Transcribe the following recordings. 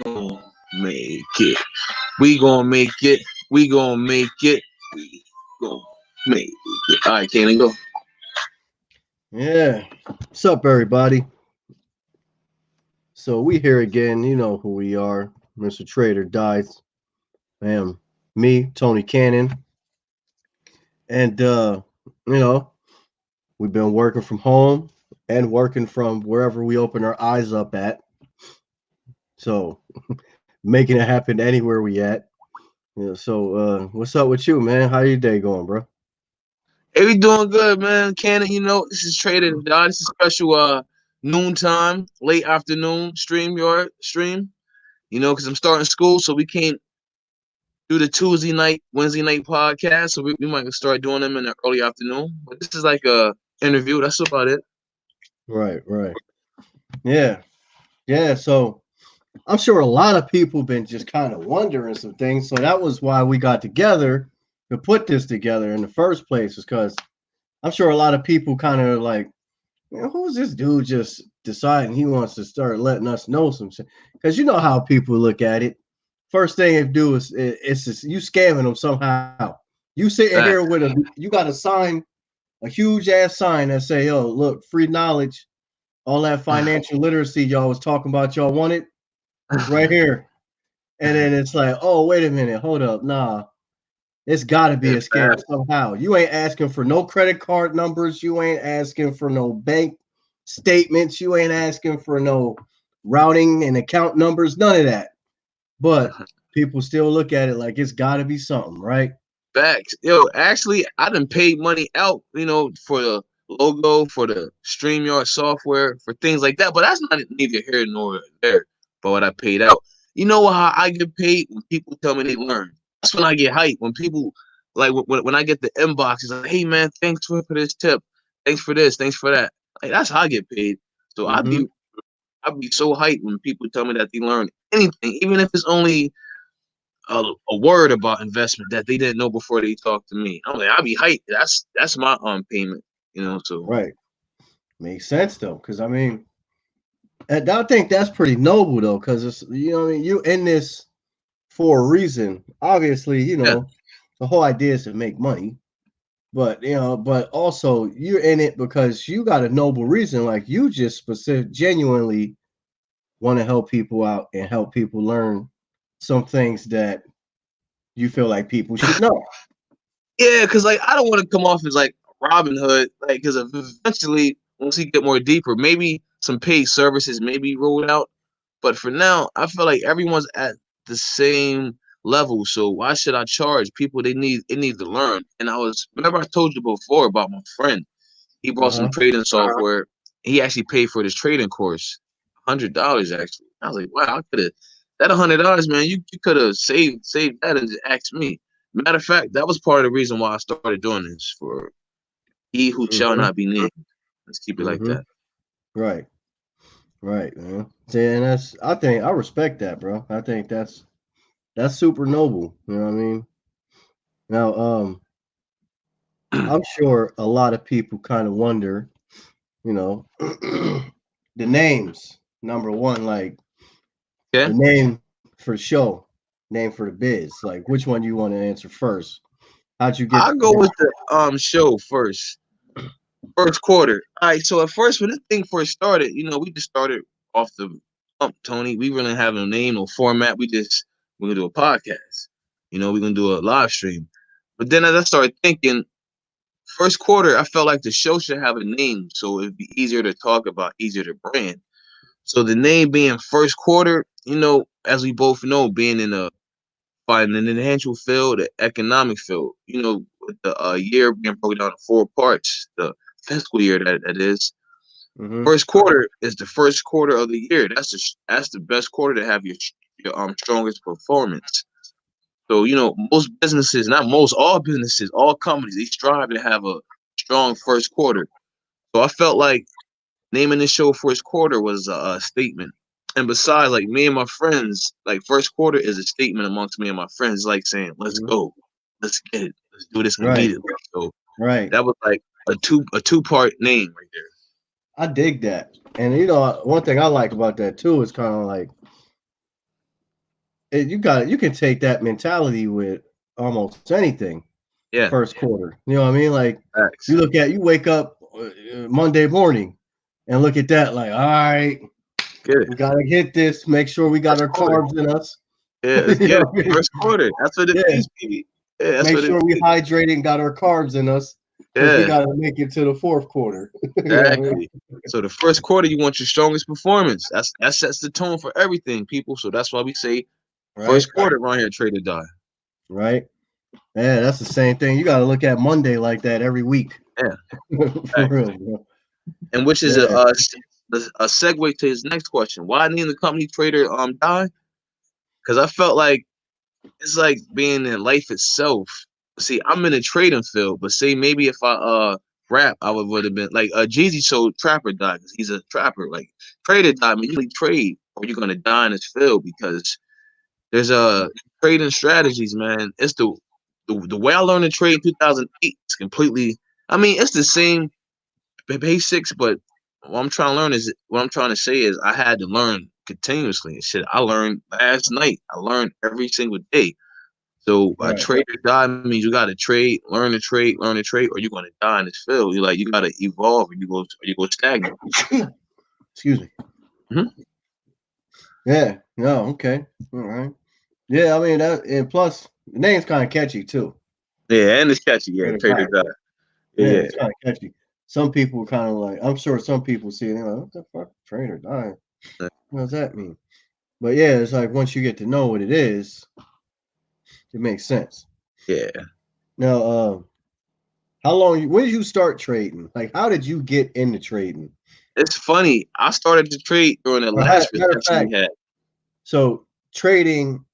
gonna make it. We gonna make it. We gonna make it. We gonna make it. All right, Kanan, go. Yeah. What's up, everybody? So we here again. You know who we are, Mr. Trader Dies. Man, me, Tony Cannon, and you know we've been working from home and working from wherever we open our eyes up at. So making it happen anywhere we at. Yeah. So what's up with you, man? How your day going, bro? Hey, we doing good, man. Kanan, this is TRADEorDIE. This is special noontime, late afternoon stream yard stream. Because I'm starting school, so we can't do the Tuesday night, Wednesday night podcast. So we might start doing them in the early afternoon. But this is like a interview. That's about it. Right, right. Yeah, yeah. So I'm sure a lot of people been just kind of wondering some things. So that was why we got together to put this together in the first place, is because I'm sure a lot of people kind of like, who's this dude just deciding he wants to start letting us know some shit? Because you know how people look at it. First thing they do is it's just, you scamming them somehow. You sitting here Fact. with you got a sign, a huge ass sign that say, "Yo, look, free knowledge, all that financial literacy y'all was talking about, y'all wanted. It's right here." And then it's like, oh, wait a minute, hold up, nah, it's got to be a scam Fact. somehow. You ain't asking for no credit card numbers. You ain't asking for no bank statements. You ain't asking for no routing and account numbers. None of that. But people still look at it like it's got to be something, right? Facts. Yo, actually, I done paid money out, for the logo, for the StreamYard software, for things like that. But that's not neither here nor there for what I paid out. You know how I get paid? When people tell me they learn. That's when I get hyped. When people, like, when I get the inboxes, like, hey, man, thanks for this tip. Thanks for this. Thanks for that. Like, that's how I get paid. So Mm-hmm. I'd be so hyped when people tell me that they learned anything, even if it's only a word about investment that they didn't know before they talked to me. I'm like, I'll be hyped. That's my payment, So Right. Makes sense though, because I mean, and I think that's pretty noble though, because it's, what I mean, you in this for a reason. Obviously, yeah, the whole idea is to make money. But but also you're in it because you got a noble reason. Like you just specific genuinely want to help people out and help people learn some things that you feel like people should know. yeah, because like I don't want to come off as like Robin Hood, like because eventually once we get more deeper, maybe some paid services may be rolled out. But for now, I feel like everyone's at the same level. So why should I charge people? They need to learn. And remember I told you before about my friend. He bought some Uh-huh. trading software. He actually paid for this trading course, $100 actually. I was like, wow, I could have that $100, man. You could have saved that and just asked me. Matter of fact, that was part of the reason why I started doing this for he who shall Mm-hmm. not be named. Let's keep it like Mm-hmm. that. Right. Right, man. See, and that's I think I respect that, bro. I think that's super noble. You know what I mean? Now, I'm sure a lot of people kind of wonder, you know, the names. Number one, like Okay, the name for the show, name for the biz. Like, which one you want to answer first? How'd you get I'll go there? with the show first. First quarter. All right. So at first, when this thing first started, we just started off the Tony. We really have no name, no format. We're gonna do a podcast. We're gonna do a live stream. But then as I started thinking, first quarter, I felt like the show should have a name, so it'd be easier to talk about, easier to brand. So the name being first quarter, as we both know, being in a financial field, the economic field, with the year being broken down in four parts, the fiscal year that is. Mm-hmm. First quarter is the first quarter of the year. That's the best quarter to have your strongest performance. So most businesses, not most, all businesses, all companies, they strive to have a strong first quarter. So I felt like naming the show first quarter was a statement. And besides, like me and my friends, like first quarter is a statement amongst me and my friends, like saying, "Let's Mm-hmm. go, let's get it, let's do this Right. immediately." So Right. that was like a two-part name right there. I dig that. And one thing I like about that too is kind of like you can take that mentality with almost anything. Yeah, First quarter, you know what I mean? Like facts. you wake up Monday morning and look at that, like, all right, Get it. we gotta hit this. Make sure we got First our quarter. carbs in us. Yeah, let's You get know it. what I mean? First quarter. That's what it Yeah. means, baby. Yeah, that's Make what it sure we means. hydrated and got our carbs in us because we Yeah, got to make it to the fourth quarter. You know what I mean? exactly. So the first quarter, you want your strongest performance. That sets the tone for everything, people. So that's why we say Right, first quarter around here, trade or die. right. Yeah, that's the same thing. You got to look at Monday like that every week. Yeah, For facts. real, bro. And which is Yeah, a segue to his next question. Why name the company Trader Die? Because I felt like it's like being in life itself. See, I'm in the trading field, but say maybe if I rap, I would have been like Jeezy sold Trapper Die because he's a trapper. Like Trader Die, I mean, you really trade or you're gonna die in this field because there's trading strategies, man. It's the way I learned to trade in 2008 is completely. I mean, it's the same basics, but what I'm trying to say is I had to learn continuously. And shit, I learned last night. I learned every single day. So a right. trade or die means you got to learn to trade, or you're gonna die in this field. You got to evolve, or you go stagnant. Excuse me. Hmm. Yeah. No. Okay. All right. Yeah. I mean that, and plus the name's kind of catchy too. Yeah, and it's catchy. Yeah, Trade or trade or die. die. Yeah, Yeah, yeah, it's kind of catchy. Some people kind of like. I'm sure some people see it. They're like, "What the fuck, trade or die? What does that mean?" But yeah, it's like once you get to know what it is, it makes sense. yeah. Now, how long? When did you start trading? Like, how did you get into trading? It's funny. I started to trade during the Or last matter of recession fact, we had. so trading.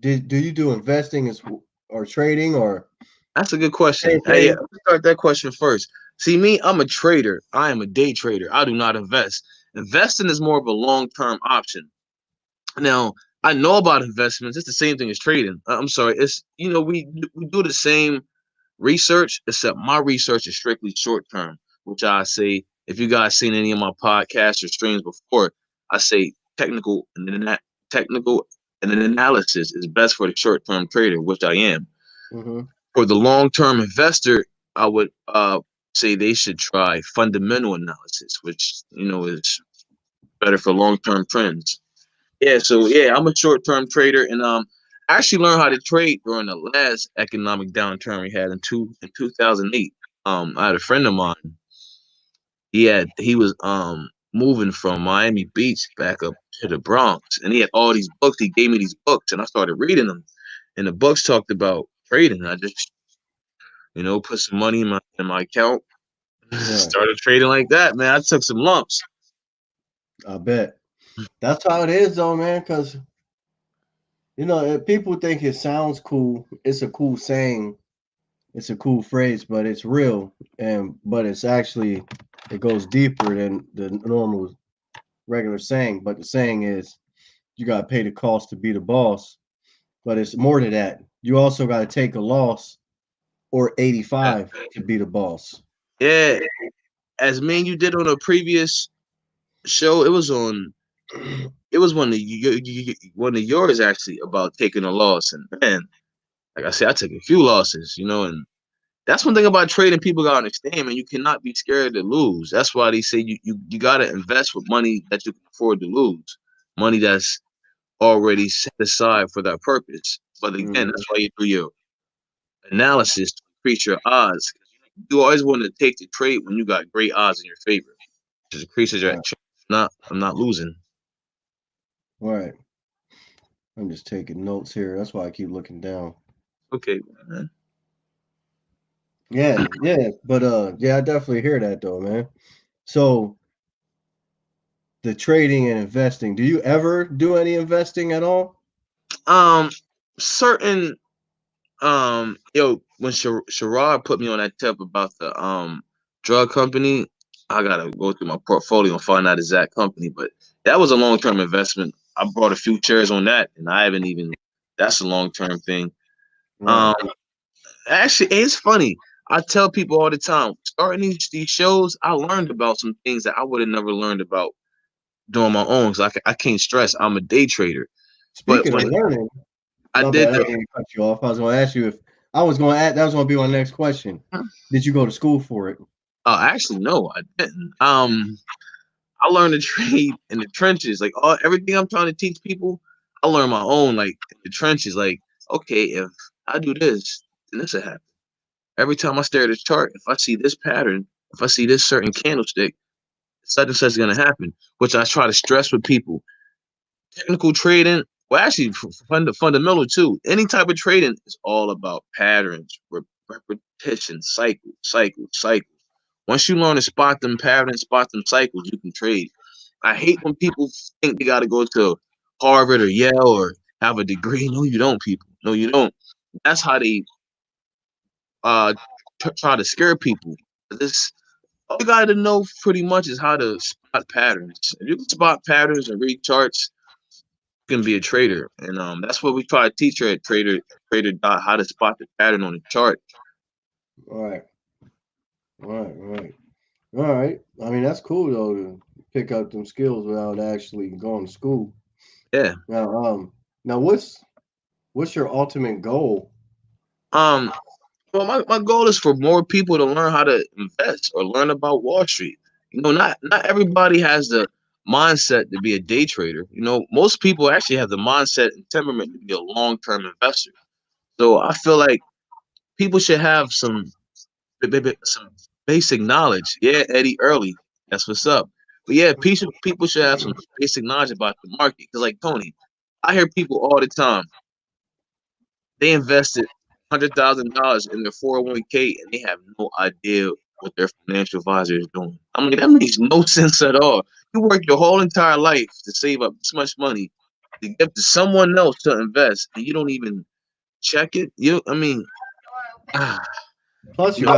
Do you do investing or trading or That's a good question. same Hey, yeah, thing? let's start that question first. See, me, I'm a trader. I am a day trader. I do not invest. Investing is more of a long term option. Now, I know about investments. It's the same thing as trading. I'm sorry. It's we do the same research, except my research is strictly short term, which I say if you guys seen any of my podcasts or streams before, I say technical and an analysis is best for the short term trader, which I am. Mm-hmm. For the long term investor, I would say they should try fundamental analysis, which is better for long term trends. Yeah, so yeah, I'm a short term trader, and I actually learned how to trade during the last economic downturn we had in 2008. I had a friend of mine. He was moving from Miami Beach back up to the Bronx, and he had all these books. He gave me these books, and I started reading them. And the books talked about trading. I just put some money in my account, Right. started trading like that. Man, I took some lumps. I bet that's how it is, though, man. Because if people think it sounds cool. It's a cool saying. It's a cool phrase, but it's real, and but it's actually it goes deeper than the normal regular saying. But the saying is you got to pay the cost to be the boss. But it's more to that. You also got to take a loss or 85 to be the boss. Yeah, as me and you did on a previous show, it was one of yours actually about taking a loss, and man, like I said, I took a few losses, and that's one thing about trading. People gotta understand, man. You cannot be scared to lose. That's why they say you gotta invest with money that you can afford to lose, money that's already set aside for that purpose. But again, Mhm. that's why you do your analysis to increase your odds. You always want to take the trade when you got great odds in your favor. Just increases your Right. chance. I'm not losing. Right. I'm just taking notes here. That's why I keep looking down. Okay, man. Yeah, yeah. But yeah, I definitely hear that though, man. So the trading and investing, do you ever do any investing at all? Um, certain when Sherrod put me on that tip about the drug company, I gotta go through my portfolio and find out exact company. But that was a long term investment. I bought a few shares on that, and I haven't even. That's a long term thing. Right. Um, actually, it's funny. I tell people all the time, starting these shows, I learned about some things that I would have never learned about doing my own. Cause I can't stress. I'm a day trader. But Speaking of when learning, I my did bad, I didn't cut you off. I was going to ask you if I was going to ask. That was going to be my next question. Did you go to school for it? actually no, I didn't. I learned to trade in the trenches. Like everything I'm trying to teach people, I learn my own. Like in the trenches. Like okay, if I do this, then this will happen. Every time I stare at this chart, if I see this pattern, if I see this certain candlestick, such and such is gonna happen. Which I try to stress with people. Technical trading, well, actually, fundamental too. Any type of trading is all about patterns, repetition, cycle. Once you learn to spot them patterns, spot them cycles, you can trade. I hate when people think they got to go to Harvard or Yale or have a degree. No, you don't, people. No, you don't. That's how they uh try to scare people. This all you got to know pretty much is how to spot patterns. If you can spot patterns and read charts, can be a trader, and that's what we try to teach her at Trader Dot how to spot the pattern on the chart. All right, right. All right. I mean, that's cool though to pick up them skills without actually going to school. Yeah. Now, now what's your ultimate goal? Um. Well, my goal is for more people to learn how to invest or learn about Wall Street. Not everybody has the mindset to be a day trader. Most people actually have the mindset and temperament to be a long term investor. So I feel like people should have some basic knowledge. Yeah, Eddie Early, that's what's up. But yeah, people should have some basic knowledge about the market. Because like Tony, I hear people all the time. They invested $100,000 in their 401k and they have no idea what their financial advisor is doing. I mean, that makes no sense at all. You work your whole entire life to save up this much money to give to someone else to invest, and you don't even check it. I mean, ah, Plus, you know,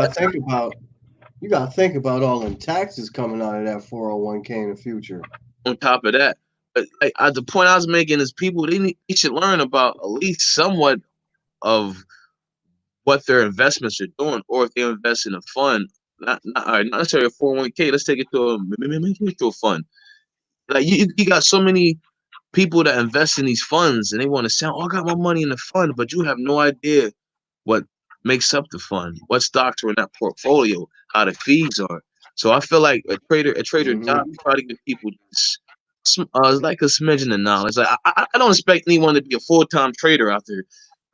you got to think about all them taxes coming out of that 401k in the future. on top of that. But like, the point I was making is people they should learn about at least somewhat of what their investments are doing, or if they invest in a fund, not necessarily a 401k. Let's take it to a fund. Like you got so many people that invest in these funds and they want to say, "Oh, I got my money in the fund," but you have no idea what makes up the fund, what stocks are in that portfolio, how the fees are. So I feel like a trader job, Hmm. you try to give people this, like a smidgen of knowledge. Like I don't expect anyone to be a full time trader after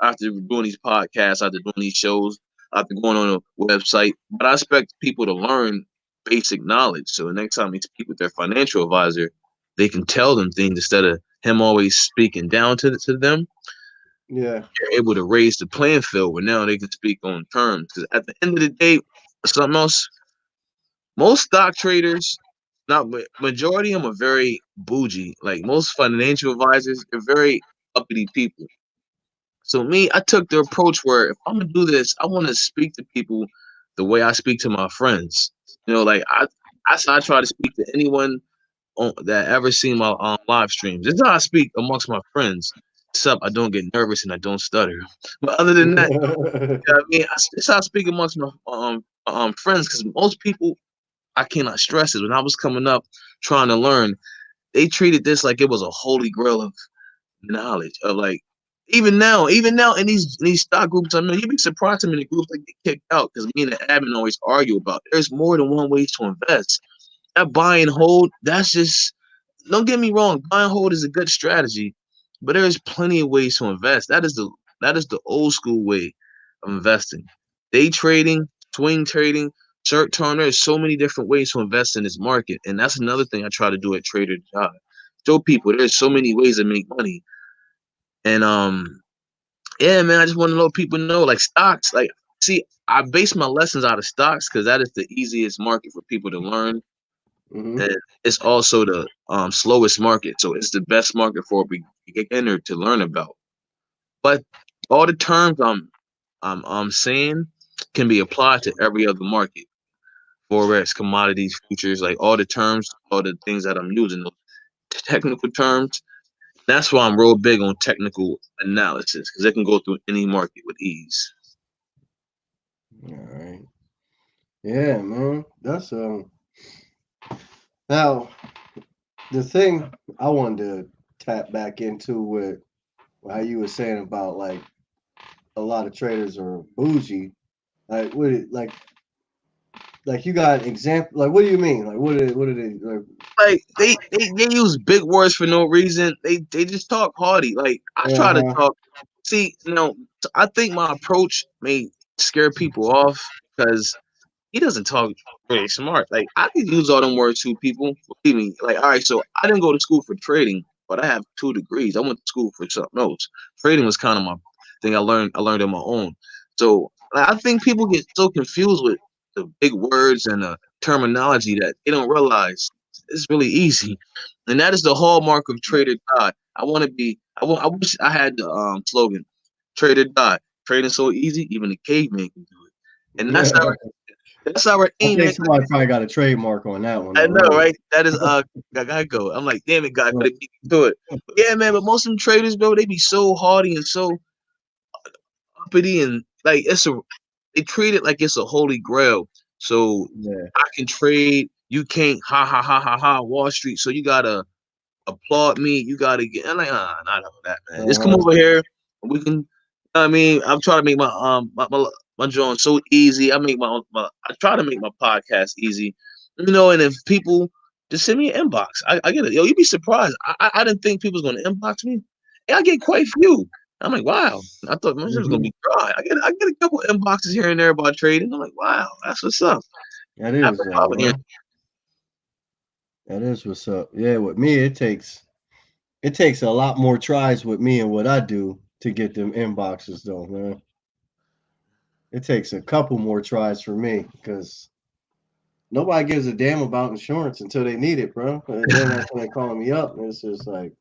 doing these podcasts, after doing these shows, after going on a website. But I expect people to learn basic knowledge. So the next time they speak with their financial advisor, they can tell them things instead of him always speaking down to them. Yeah. They're able to raise the playing field where now they can speak on terms. Because at the end of the day, something else, most stock traders, not majority of them are very bougie. Like most financial advisors, they're very uppity people. So me, I took the approach where if I'm gonna do this, I want to speak to people the way I speak to my friends. Like I try to speak to anyone that ever seen my live streams. This is how I speak amongst my friends. Except I don't get nervous and I don't stutter. But other than that, I mean, this is how I speak amongst my friends because most people, I cannot stress it. When I was coming up trying to learn, they treated this like it was a holy grail of knowledge of like even now in these stock groups, I mean, you'd be surprised how many groups that get kicked out because me and the admin always argue about there's more than one way to invest. That buy and hold, that's just don't get me wrong, buy and hold is a good strategy, but there's plenty of ways to invest. That is the old school way of investing. Day trading, swing trading, short term. There's so many different ways to invest in this market, and that's another thing I try to do at Trader Job. Show people there's so many ways to make money, and yeah, man, I just want to know people know like stocks. Like, see, I base my lessons out of stocks because that is the easiest market for people to learn, Hmm. and it's also the slowest market. So it's the best market for a beginner to learn about. But all the terms I'm saying can be applied to every other market. Forex, commodities, futures, like all the terms, all the things that I'm using, those technical terms. That's why I'm real big on technical analysis because it can go through any market with ease. All right. Yeah, man. That's now the thing I wanted to tap back into with how you were saying about like a lot of traders are bougie. Like what? Like you got example? Like what do you mean? Like what are they like? Like they use big words for no reason. They just talk hardy. Like I Uh try to huh. talk. See, I think my approach may scare people off because he doesn't talk very smart. Like I could use all them words to people. Believe me. Like all right, so I didn't go to school for trading, but I have 2 degrees. I went to school for something else. Trading was kind of my thing. I learned on my own. So like, I think people get so confused with the big words and the terminology that they don't realize it's really easy, and that is the hallmark of Trader God. I want to be. I wish I had the slogan, Trader God. Trading so easy, even a caveman can do it, and that's our I aim, think man. somebody probably got a trademark on that one I though. know, Really. right? That is I gotta go. I'm like, damn it, God, could have beat me to it. But yeah, man. But most of them traders, bro, they be so hardy and so uppity and like they treat it like it's a holy grail. So Yeah. I can trade, you can't. Ha ha ha ha ha. Wall Street. So you gotta applaud me. You gotta get. I'm like, not all that, man. Uh Just come huh. over here. And we can. I mean, I'm trying to make my joint so easy. I try to make my podcast easy, and if people just send me an inbox, I get it. Yo, you'd be surprised. I didn't think people was gonna inbox me. And I get quite a few. I'm like, wow. I thought my shit was gonna Hmm. be dry. I get a couple inboxes here and there about trading. I'm like, wow, that's what's up. That After is though, probably, bro. That is what's up. Yeah, with me, it takes a lot more tries with me and what I do to get them inboxes though, man. It takes a couple more tries for me because nobody gives a damn about insurance until they need it, bro. And then that's when they call me up, and it's just like,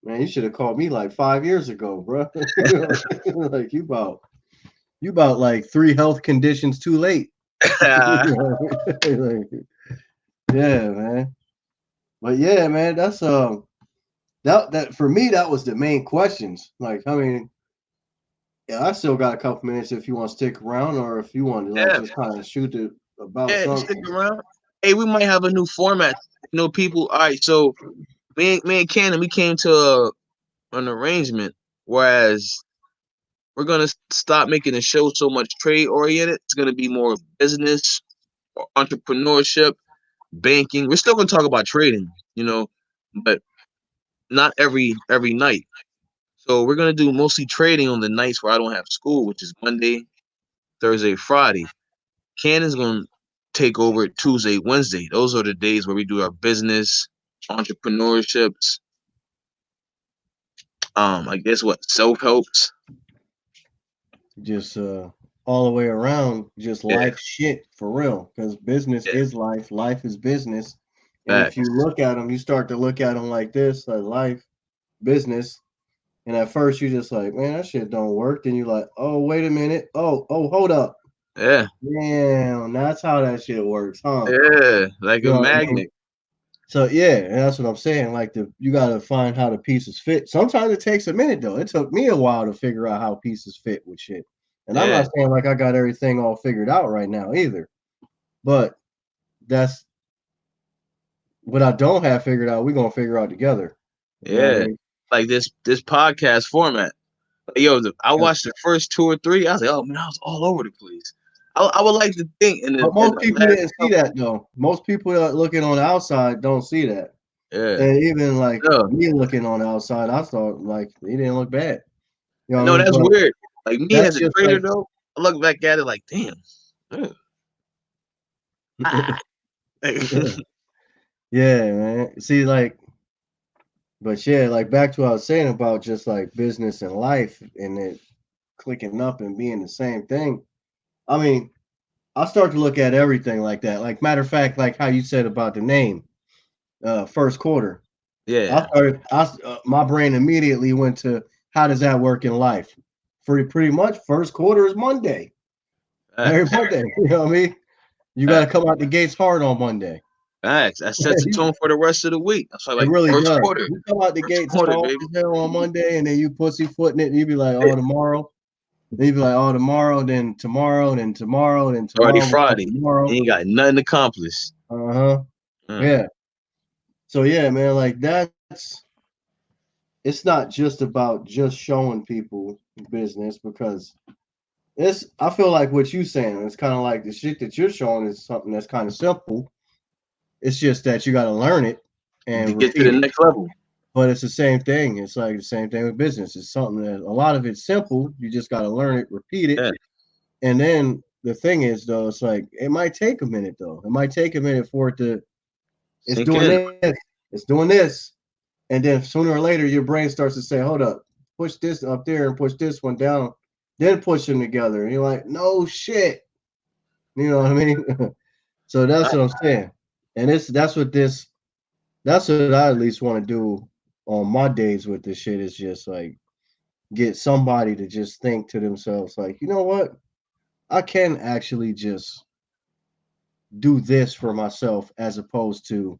man, you should have called me like 5 years ago, bro. Like you about like 3 health conditions too late. Like, yeah, man. But yeah, man, that's that for me that was the main questions. Like, I mean, yeah, I still got a couple minutes if you want to stick around, or if you want to like yeah, just kind of shoot it about yeah. Stick something. around. Hey, we might have a new format. People. All right, so me and Cannon, we came to an arrangement. Whereas we're gonna stop making the show so much trade oriented. It's gonna be more business, or entrepreneurship, banking. We're still gonna talk about trading, but not every night. So we're gonna do mostly trading on the nights where I don't have school, which is Monday, Thursday, Friday. Cannon's gonna take over Tuesday, Wednesday. Those are the days where we do our business, entrepreneurships. I guess what self helps. Just all the way around, just Yeah, life shit for real. Because business yeah, is life, life is business. And if you facts. look at them, you start to look at them like this, like life, business. And at first you just like, man, that shit don't work. Then you're like, oh, wait a minute. Oh, hold up. Yeah, Damn, that's how that shit works, huh? yeah, like You a know what I mean? magnet. So yeah, and that's what I'm saying. Like you gotta find how the pieces fit. Sometimes it takes a minute though. It took me a while to figure out how pieces fit with shit. And I'm Yeah, not saying like I got everything all figured out right now either. But that's what I don't have figured out, we're gonna figure out together. You know what I yeah. mean? Like this podcast format. Like, yo, I Yeah. watched the first 2 or 3. I was like, oh man, I was all over the place. I would like to think But in most the people last didn't see couple. that though. Most people that are looking on the outside don't see that. Yeah, And even like no, me looking on the outside, I thought like he didn't look bad. You know I what I know mean? that's But weird. Like me that's as a just trader like though, I look back at it like, damn. ugh, ah. yeah, man. See, like, but yeah, like back to what I was saying about just like business and life and it clicking up and being the same thing. I mean, I start to look at everything like that. Like matter of fact, like how you said about the name, first quarter. Yeah, My brain immediately went to how does that work in life? Pretty much first quarter is Monday. Every facts, Monday, you know what I mean? You got to facts, come out the gates hard on Monday. facts. That sets the tone for the rest of the week. That's why, It like really first does. quarter, You come out the first gate quarter, soft baby. as hell on Monday, and then you pussyfooting it, and you be like, "Oh, tomorrow." Then you be like, "Oh, tomorrow." Then tomorrow. Then tomorrow. Then Already tomorrow before Friday. tomorrow. Ain't got nothing accomplished. Uh huh. Mm. Yeah. So yeah, man, like it's not just about just showing people business because it's I feel like what you saying, it's kind of like the shit that you're showing is something that's kind of simple. It's just that you got to learn it to and get to the repeat it. next level. But it's the same thing. It's like the same thing with business. It's something that a lot of it's simple. You just got to learn it, repeat it. Yeah, And then the thing is, though, it's like it might take a minute, though. It might take a minute for it to, it's sink doing in. this, it's doing this. And then sooner or later, your brain starts to say, hold up, push this up there and push this one down, then push them together. And you're like, no shit. You know what I mean? So that's I, what I'm saying. And that's what I at least want to do on my days with this shit is just like get somebody to just think to themselves, like, you know what? I can actually just do this for myself as opposed to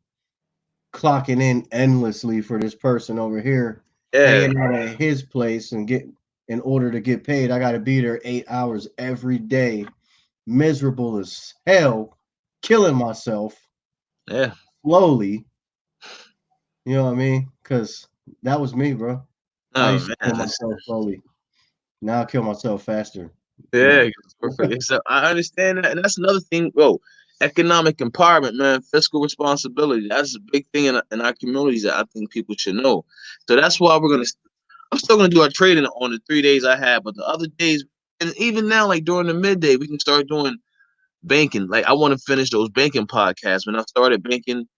clocking in endlessly for this person over here, yeah, hanging out at his place and get in order to get paid. I got to be there 8 hours every day, miserable as hell, killing myself yeah. slowly. You know what I mean? Because that was me, bro. I Oh used to man, kill myself slowly. Now I kill myself faster. yeah, But it's perfect. So I understand that, and that's another thing. Bro, economic empowerment, man, fiscal responsibility. That's a big thing in our communities that I think people should know. So that's why we're gonna. I'm still gonna do our trading on the 3 days I have, but the other days, and even now, like during the midday, we can start doing banking. Like I want to finish those banking podcasts. When I started banking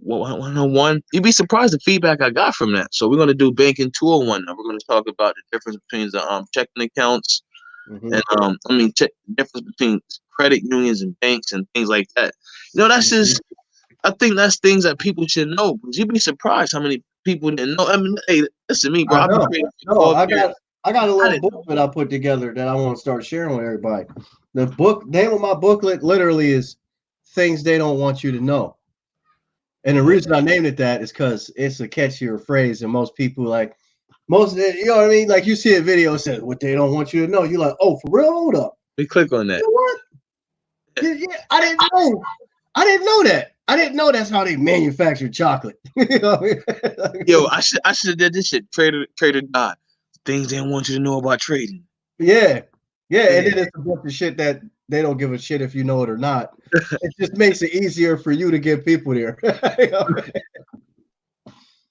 101, you'd be surprised the feedback I got from that. So we're gonna do banking 201 now. We're gonna talk about the difference between the checking accounts and mhm, check the difference between credit unions and banks and things like that. That's mhm. just I think that's things that people should know. Because you'd be surprised how many people didn't know. I mean, hey, listen to me, bro. I I've been know. trading for No, 12 years. I got a I little didn't book know. that I put together that I want to start sharing with everybody. The book name of my booklet literally is things they don't want you to know. And the Yeah, reason I named it that is because it's a catchier phrase, and most people like most you know what I mean. Like you see a video that says what they don't want you to know. You're like, oh, for real? Hold up. we click on You that. know what? Yeah, yeah, I didn't know. I didn't know that. I didn't know that's how they manufacture chocolate. You know what I Yo, mean? I should have did this shit. Trader die. Things they don't want you to know about trading. Yeah, yeah, and Yeah, then it's a bunch of shit that they don't give a shit if you know it or not. It just makes it easier for you to get people there.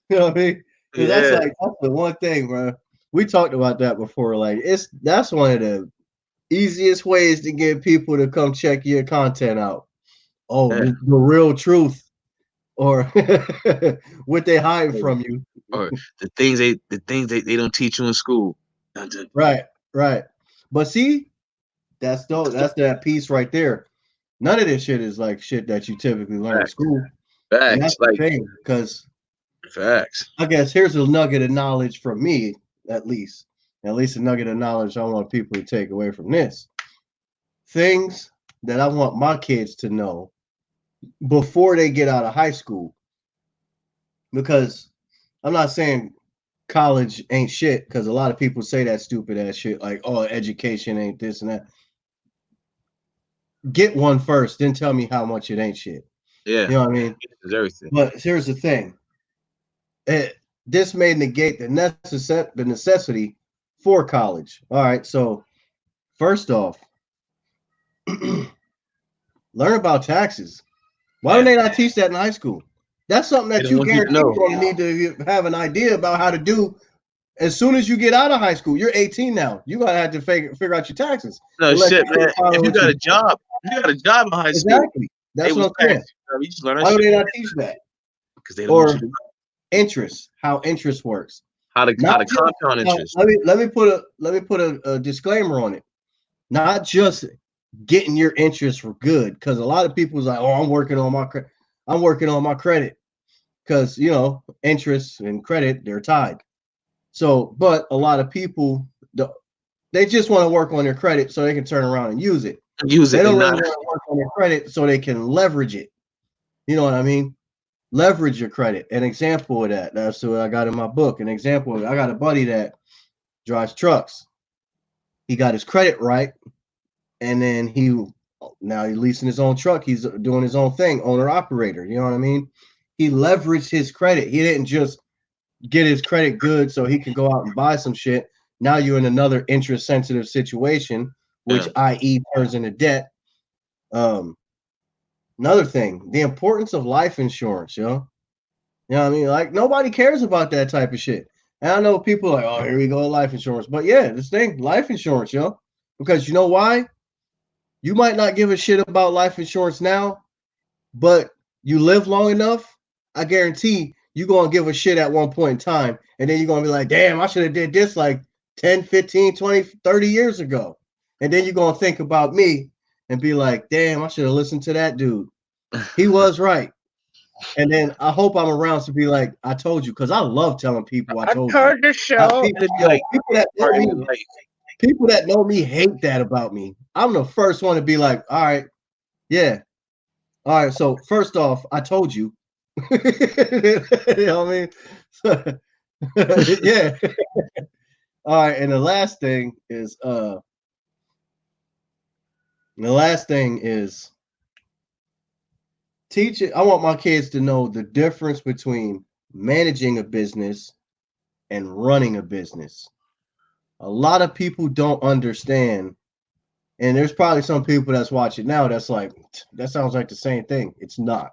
You know what I mean? Because yeah, that's the one thing, bro. We talked about that before. Like that's one of the easiest ways to get people to come check your content out. Oh, yeah. the real truth, or what they hide Or, from you. or the things they don't teach you in school. Right, right. But see, that's that piece right there. None of this shit is like shit that you typically learn in Facts, school. And facts, that's the like thing, because facts. I guess here's a nugget of knowledge from me, at least. At least a nugget of knowledge I want people to take away from this. Things that I want my kids to know before they get out of high school. Because I'm not saying college ain't shit, because a lot of people say that stupid ass shit, like, oh, education ain't this and that. Get one first, then tell me how much it ain't shit. Yeah, You know what I mean? it's everything. But here's the thing. This may negate the necessity for college. All right, so first off, learn about taxes. Why don't Yeah, they not teach that in high school? That's something they that don't you want you to guarantee know. going to need to have an idea about how to do as soon as you get out of high school. You're 18 now. You gotta have to figure out your taxes No unless shit, you're man. If following you what got you're a doing. job, if you got a job in high school, Exactly. they That's was what I'm saying. taxing you. You just learn that Why do shit they not teach that? because they don't want you Or to know interest, how interest works. how Not to just compound now, interest. let me put a disclaimer on it. Not just getting your interest for good, because a lot of people's like, oh, I'm working on my credit, because interest and credit, they're tied. So, but a lot of people, they just want to work on their credit so they can turn around and use it. Use They it don't and really not. want to work on their credit so they can leverage it. You know what I mean? Leverage your credit. An example of that. That's what I got in my book. An example. I got a buddy that drives trucks. He got his credit right, and then now he's leasing his own truck. He's doing his own thing, owner operator. You know what I mean? He leveraged his credit. He didn't just get his credit good so he can go out and buy some shit. Now you're in another interest sensitive situation, which Yeah. i.e. turns into debt. Um, Another thing, the importance of life insurance, yo. You know what I mean? Like nobody cares about that type of shit. And I know people are like, oh, here we go, life insurance. But yeah, this thing, life insurance, yo. Because you know why? You might not give a shit about life insurance now, but you live long enough, I guarantee you're going to give a shit at one point in time. And then you're going to be like, damn, I should have did this like 10, 15, 20, 30 years ago. And then you're going to think about me and be like, damn, I should have listened to that dude. He was right. And then I hope I'm around to be like, I told you, because I love telling people I I told you. heard the show, and it'd be like part in the life. People that know me hate that about me. I'm the first one to be like, all right, yeah. All right. So first off, I told you. You know what I mean? Yeah. All right. And the last thing is teach it. I want my kids to know the difference between managing a business and running a business. A lot of people don't understand, and there's probably some people that's watching now that's like, that sounds like the same thing. It's not.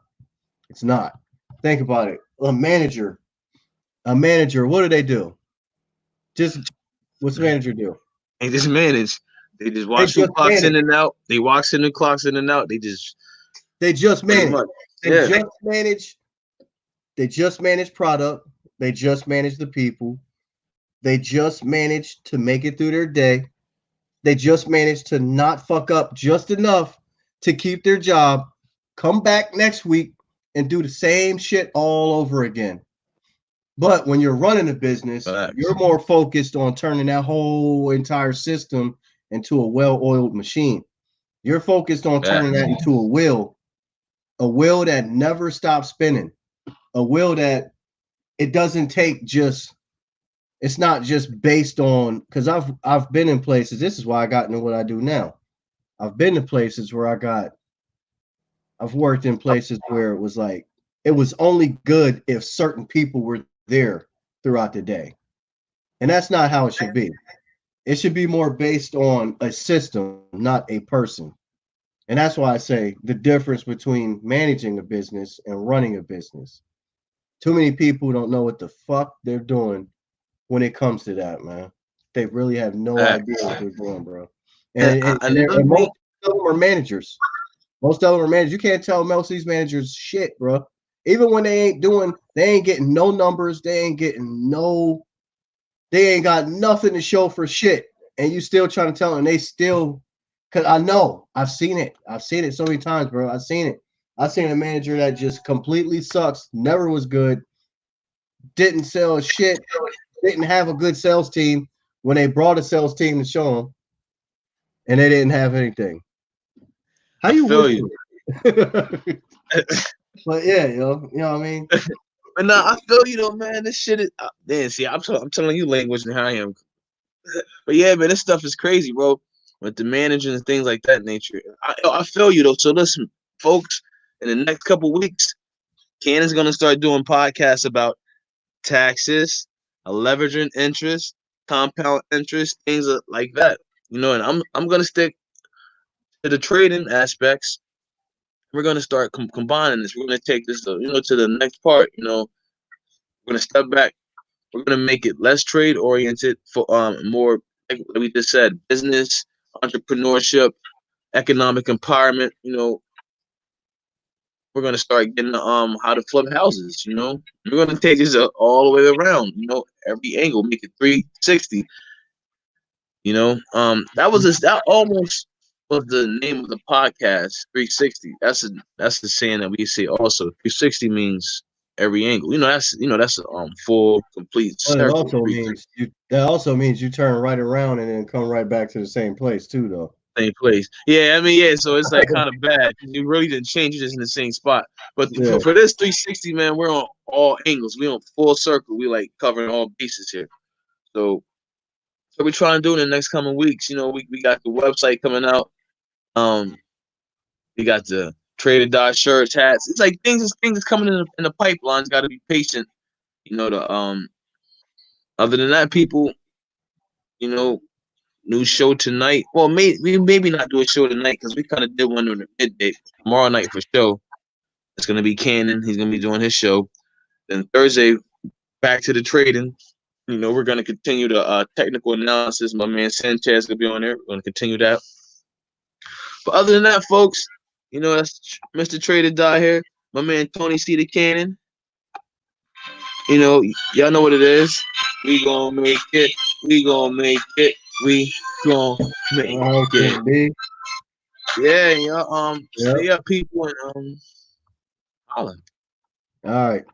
It's not. Think about it. A manager, what do they do? Just what's the manager do? They just manage. They just They watch who just clocks in manage. and out. They walks in and clocks in and out. They just They just pretty manage. much. They Yeah. just manage. They just manage product. They just manage the people. They just manage to make it through their day. They just manage to not fuck up just enough to keep their job, come back next week, and do the same shit all over again. But when you're running a business, you're Facts. more focused on turning that whole entire system into a well-oiled machine. You're focused on turning that Facts. into a wheel that never stops spinning, a wheel that it doesn't take just it's not just based on because I've been in places. This is why I got into what I do now. I've been to places where I've worked in places where it was like it was only good if certain people were there throughout the day. And that's not how it should be. It should be more based on a system, not a person. And that's why I say the difference between managing a business and running a business. Too many people don't know what the fuck they're doing when it comes to that, man. They really have no idea Facts. what they're doing, bro. And another And thing, most of them are managers. Most of them are managers. You can't tell most of these managers shit, bro. Even when they ain't getting no numbers. They ain't got nothing to show for shit. And you still trying to tell them they still, cause I know I've seen it. I've seen it so many times, bro. I've seen it. I've seen a manager that just completely sucks, never was good, didn't sell shit, didn't have a good sales team when they brought a sales team to show them, and they didn't have anything. How I you feel you. whispering? But yeah, you know what I mean? But nah, I feel you though, man. This shit is man. See, I'm telling you language and how I am. But yeah, man, this stuff is crazy, bro. With the managers and things like that nature. I feel you though. So listen, folks, in the next couple weeks, Cannon's gonna start doing podcasts about taxes, leveraging interest, compound interest, things like that. And I'm gonna stick to the trading aspects. We're gonna start combining this. We're gonna take this, to the next part. We're gonna step back. We're gonna make it less trade oriented for more, like we just said, business, entrepreneurship, economic empowerment. We're gonna start getting how to flip houses. We're gonna take this all the way around. Every angle, make it 360. That almost was the name of the podcast, 360. That's the saying that we say also. 360 means every angle. That's a full complete But it circle. also 360. means you turn right around and then come right back to the same place too, though. Same place. Yeah, I mean, yeah. So it's like kind of bad. You really didn't change. You just in the same spot. But Yeah. for this 360, man, we're on all angles. We on full circle. We like covering all bases here. So we're trying to do in the next coming weeks. We got the website coming out. Um, we got the TRADEorDIE shirts, hats. It's like things is coming in the pipelines. Got to be patient. To Other than that, people, you know, new show tonight. Well, we maybe not do a show tonight because we kind of did one on the midday. Tomorrow night for show. It's gonna be Cannon. He's gonna be doing his show. Then Thursday, back to the trading. You know, we're gonna continue the technical analysis. My man Sanchez gonna be on there. We're gonna continue that. But other than that, folks, you know, that's Mr. TRADEorDIE here. My man Tony Cee the Cannon. You know, y'all know what it is. We gonna make it. We gonna make it. We gonna make All right, it. King B. Yeah, y'all. Yep. Stay up, people, and holla. All right.